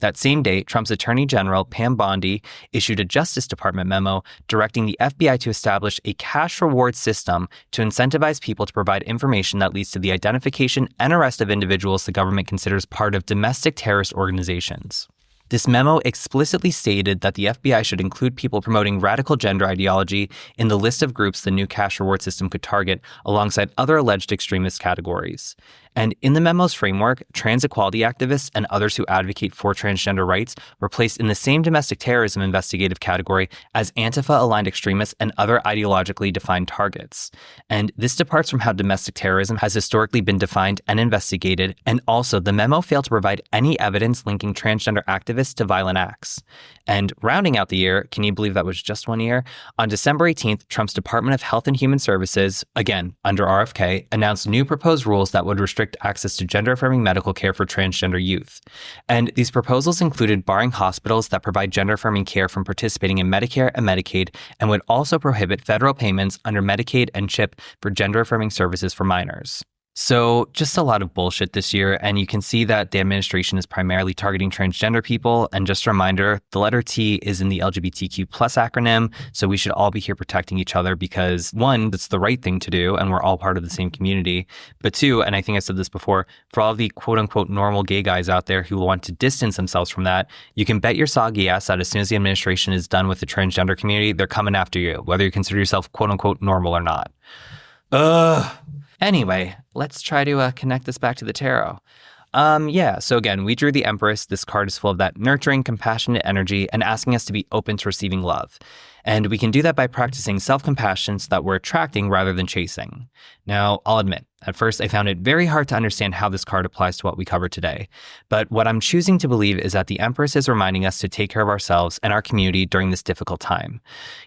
That same day, Trump's Attorney General, Pam Bondi, issued a Justice Department memo directing the FBI to establish a cash reward system to incentivize people to provide information that leads to the identification and arrest of individuals the government considers part of domestic terrorist organizations. This memo explicitly stated that the FBI should include people promoting radical gender ideology in the list of groups the new cash reward system could target, alongside other alleged extremist categories. And in the memo's framework, trans equality activists and others who advocate for transgender rights were placed in the same domestic terrorism investigative category as Antifa-aligned extremists and other ideologically defined targets. And this departs from how domestic terrorism has historically been defined and investigated, and also the memo failed to provide any evidence linking transgender activists to violent acts. And rounding out the year, can you believe that was just 1 year? On December 18th, Trump's Department of Health and Human Services, again, under RFK, announced new proposed rules that would restrict access to gender-affirming medical care for transgender youth. And these proposals included barring hospitals that provide gender-affirming care from participating in Medicare and Medicaid, and would also prohibit federal payments under Medicaid and CHIP for gender-affirming services for minors. So just a lot of bullshit this year, and you can see that the administration is primarily targeting transgender people. And just a reminder, the letter T is in the LGBTQ+ acronym, so we should all be here protecting each other because, one, that's the right thing to do, and we're all part of the same community. But two, and I think I said this before, for all of the quote-unquote normal gay guys out there who want to distance themselves from that, you can bet your soggy ass that as soon as the administration is done with the transgender community, they're coming after you, whether you consider yourself quote-unquote normal or not. Anyway, let's try to connect this back to the tarot. So again, we drew the Empress. This card is full of that nurturing, compassionate energy and asking us to be open to receiving love. And we can do that by practicing self-compassion so that we're attracting rather than chasing. Now, I'll admit, At first, I found it very hard to understand how this card applies to what we cover today. But what I'm choosing to believe is that the Empress is reminding us to take care of ourselves and our community during this difficult time.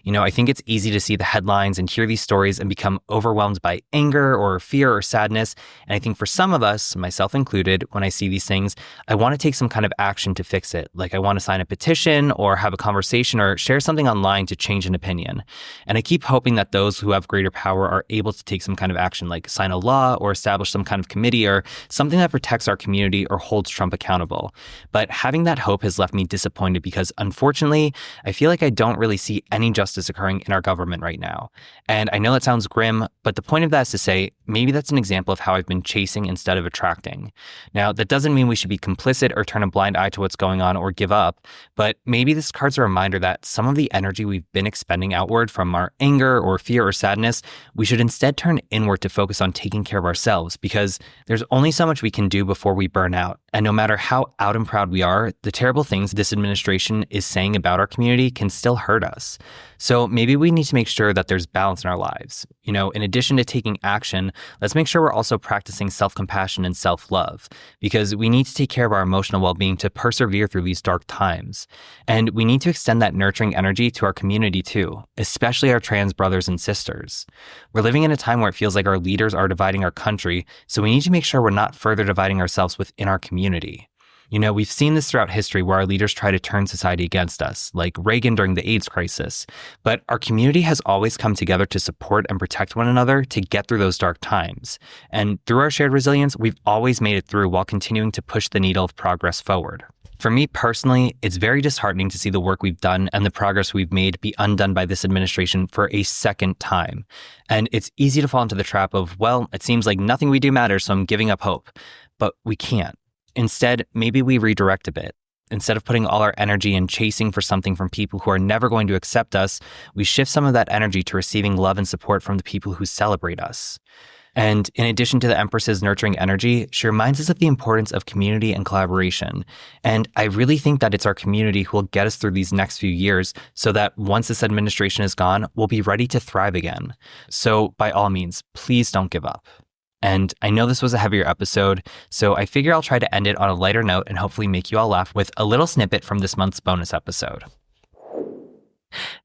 I think it's easy to see the headlines and hear these stories and become overwhelmed by anger or fear or sadness. And I think for some of us, myself included, when I see these things, I want to take some kind of action to fix it. Like I want to sign a petition or have a conversation or share something online to change an opinion. And I keep hoping that those who have greater power are able to take some kind of action, like sign a law or establish some kind of committee or something that protects our community or holds Trump accountable. But having that hope has left me disappointed because unfortunately, I feel like I don't really see any justice occurring in our government right now. And I know that sounds grim, but the point of that is to say, maybe that's an example of how I've been chasing instead of attracting. Now, that doesn't mean we should be complicit or turn a blind eye to what's going on or give up, but maybe this card's a reminder that some of the energy we've been expending outward from our anger or fear or sadness, we should instead turn inward to focus on taking care of ourselves, because there's only so much we can do before we burn out. And no matter how out and proud we are, the terrible things this administration is saying about our community can still hurt us. So maybe we need to make sure that there's balance in our lives. In addition to taking action, let's make sure we're also practicing self-compassion and self-love, because we need to take care of our emotional well-being to persevere through these dark times. And we need to extend that nurturing energy to our community too, especially our trans brothers and sisters. We're living in a time where it feels like our leaders are dividing our country, so we need to make sure we're not further dividing ourselves within our community. We've seen this throughout history where our leaders try to turn society against us, like Reagan during the AIDS crisis. But our community has always come together to support and protect one another to get through those dark times. And through our shared resilience, we've always made it through while continuing to push the needle of progress forward. For me personally, it's very disheartening to see the work we've done and the progress we've made be undone by this administration for a second time. And it's easy to fall into the trap of, well, it seems like nothing we do matters, so I'm giving up hope. But we can't. Instead, maybe we redirect a bit. Instead of putting all our energy in chasing for something from people who are never going to accept us, we shift some of that energy to receiving love and support from the people who celebrate us. And in addition to the Empress's nurturing energy, she reminds us of the importance of community and collaboration. And I really think that it's our community who will get us through these next few years so that once this administration is gone, we'll be ready to thrive again. So by all means, please don't give up. And I know this was a heavier episode, so I figure I'll try to end it on a lighter note and hopefully make you all laugh with a little snippet from this month's bonus episode.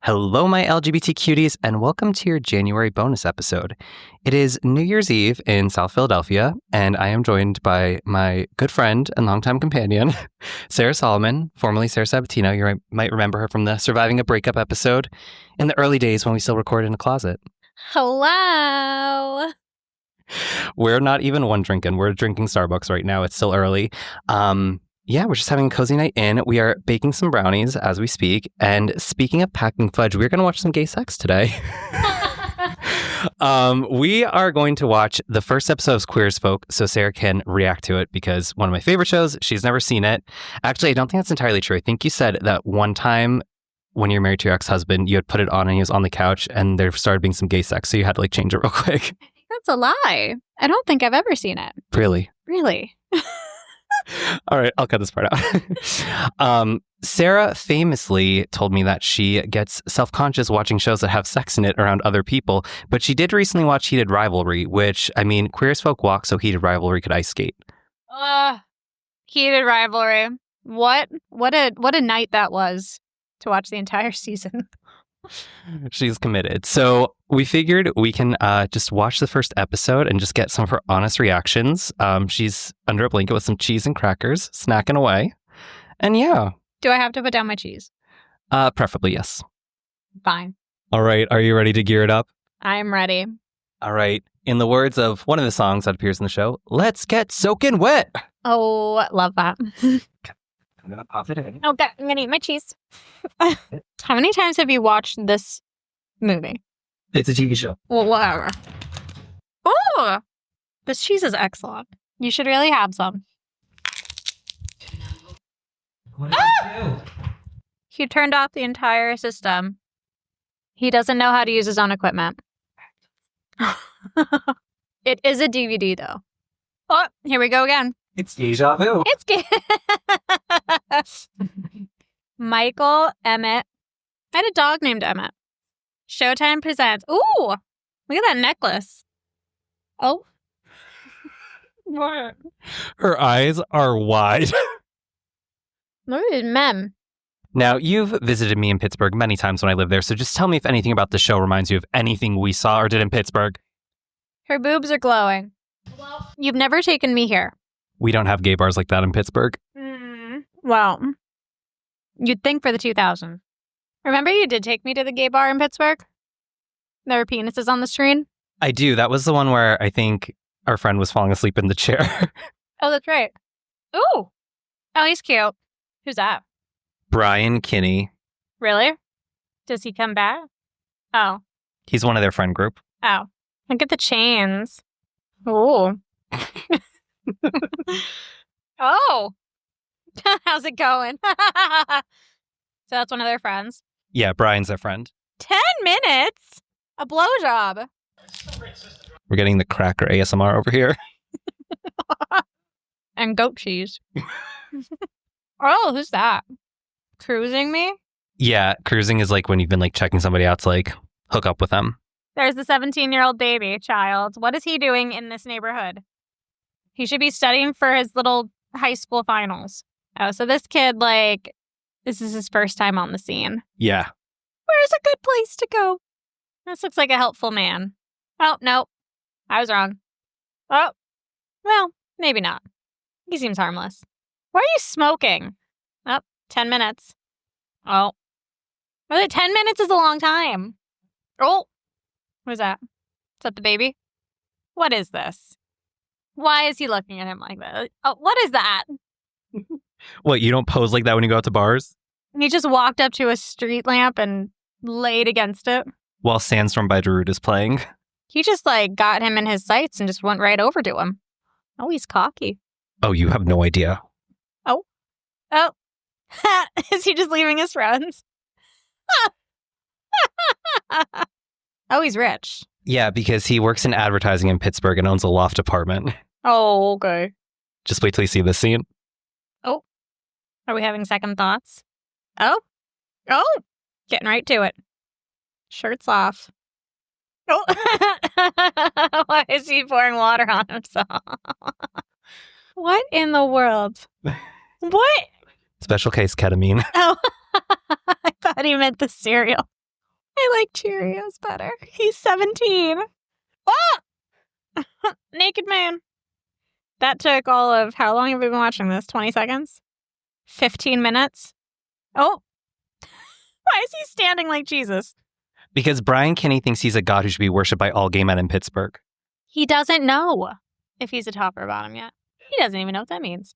Hello, my LGBT cuties, and welcome to your January bonus episode. It is New Year's Eve in South Philadelphia, and I am joined by my good friend and longtime companion, Sarah Solomon, formerly Sarah Sabatino. You might remember her from the Surviving a Breakup episode in the early days when we still recorded in a closet. Hello. We're not even one drinking. We're drinking Starbucks right now. It's still early. We're just having a cozy night in. We are baking some brownies as we speak. And speaking of packing fudge, we're going to watch some gay sex today. We are going to watch the first episode of Queer as Folk so Sarah can react to it because one of my favorite shows, she's never seen it. Actually, I don't think that's entirely true. I think you said that one time when you're married to your ex-husband, you had put it on and he was on the couch and there started being some gay sex. So you had to change it real quick. That's a lie. I don't think I've ever seen it. Really? Really? All right, I'll cut this part out. Sarah famously told me that she gets self-conscious watching shows that have sex in it around other people, but she did recently watch Heated Rivalry, which, Queer as Folk walk so Heated Rivalry could ice skate. Heated Rivalry. What a night that was to watch the entire season. She's committed. So we figured we can just watch the first episode and just get some of her honest reactions. She's under a blanket with some cheese and crackers, snacking away. And yeah. Do I have to put down my cheese? Preferably, yes. Fine. All right. Are you ready to gear it up? I'm ready. All right. In the words of one of the songs that appears in the show, let's get soaking wet. Oh, love that. I'm going to pop it in. Okay, I'm going to eat my cheese. How many times have you watched this movie? It's a TV show. Well, whatever. Oh, this cheese is excellent. You should really have some. What did you do? He turned off the entire system. He doesn't know how to use his own equipment. It is a DVD, though. Oh, here we go again. It's deja vu. Michael Emmett. I had a dog named Emmett. Showtime presents. Ooh, look at that necklace. Oh, What? Her eyes are wide. Look at his mem. Now, you've visited me in Pittsburgh many times when I lived there, so just tell me if anything about the show reminds you of anything we saw or did in Pittsburgh. Her boobs are glowing. Well, you've never taken me here. We don't have gay bars like that in Pittsburgh. Well, you'd think for the 2000s. Remember you did take me to the gay bar in Pittsburgh? There were penises on the screen? I do. That was the one where I think our friend was falling asleep in the chair. Oh, that's right. Ooh. Oh, he's cute. Who's that? Brian Kinney. Really? Does he come back? Oh. He's one of their friend group. Oh. Look at the chains. Ooh. Oh. How's it going? So that's one of their friends. Yeah, Brian's their friend. 10 minutes? A blowjob. We're getting the cracker ASMR over here. And goat cheese. Oh, who's that? Cruising me? Yeah, cruising is like when you've been like checking somebody out to like hook up with them. There's the 17-year-old baby child. What is he doing in this neighborhood? He should be studying for his little high school finals. Oh, so this kid, like, this is his first time on the scene. Yeah. Where's a good place to go? This looks like a helpful man. Oh, no. I was wrong. Oh, well, maybe not. He seems harmless. Why are you smoking? Oh, 10 minutes. Oh. Well, 10 minutes is a long time. Oh. Who's that? Is that the baby? What is this? Why is he looking at him like that? Oh, what is that? What, you don't pose like that when you go out to bars? He just walked up to a street lamp and laid against it. While Sandstorm by Darude is playing. He just, like, got him in his sights and just went right over to him. Oh, he's cocky. Oh, you have no idea. Oh. Is he just leaving his friends? Oh, he's rich. Yeah, because he works in advertising in Pittsburgh and owns a loft apartment. Oh, okay. Just wait till you see this scene. Oh. Are we having second thoughts? Oh. Getting right to it. Shirts off. Oh. Why is he pouring water on himself? What in the world? What? Special case ketamine. Oh. I thought he meant the cereal. I like Cheerios better. He's 17. Oh! Naked man. That took all of, how long have we been watching this? 20 seconds? 15 minutes? Oh. Why is he standing like Jesus? Because Brian Kinney thinks he's a god who should be worshipped by all gay men in Pittsburgh. He doesn't know if he's a top or a bottom yet. He doesn't even know what that means.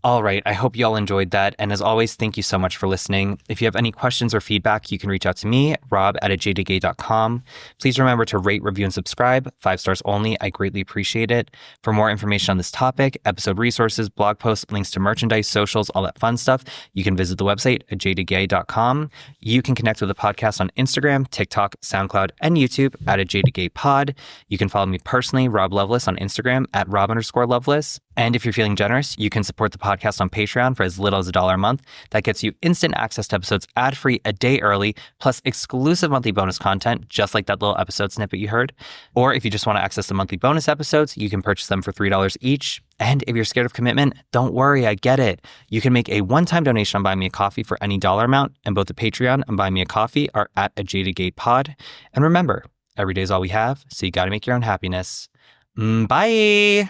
All right, I hope you all enjoyed that. And as always, thank you so much for listening. If you have any questions or feedback, you can reach out to me, rob@ajadedgay.com. Please remember to rate, review, and subscribe. 5 stars only. I greatly appreciate it. For more information on this topic, episode resources, blog posts, links to merchandise, socials, all that fun stuff, you can visit the website, ajadedgay.com. You can connect with the podcast on Instagram, TikTok, SoundCloud, and YouTube @ajadedgaypod. You can follow me personally, Rob Lovelace, on Instagram @Rob_Lovelace. And if you're feeling generous, you can support the podcast on Patreon for as little as $1 a month. That gets you instant access to episodes ad-free a day early, plus exclusive monthly bonus content, just like that little episode snippet you heard. Or if you just want to access the monthly bonus episodes, you can purchase them for $3 each. And if you're scared of commitment, don't worry, I get it. You can make a one-time donation on Buy Me a Coffee for any dollar amount, and both the Patreon and Buy Me a Coffee are @ajadedgaypod. And remember, every day is all we have, so you got to make your own happiness. Bye!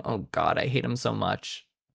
Oh God, I hate him so much.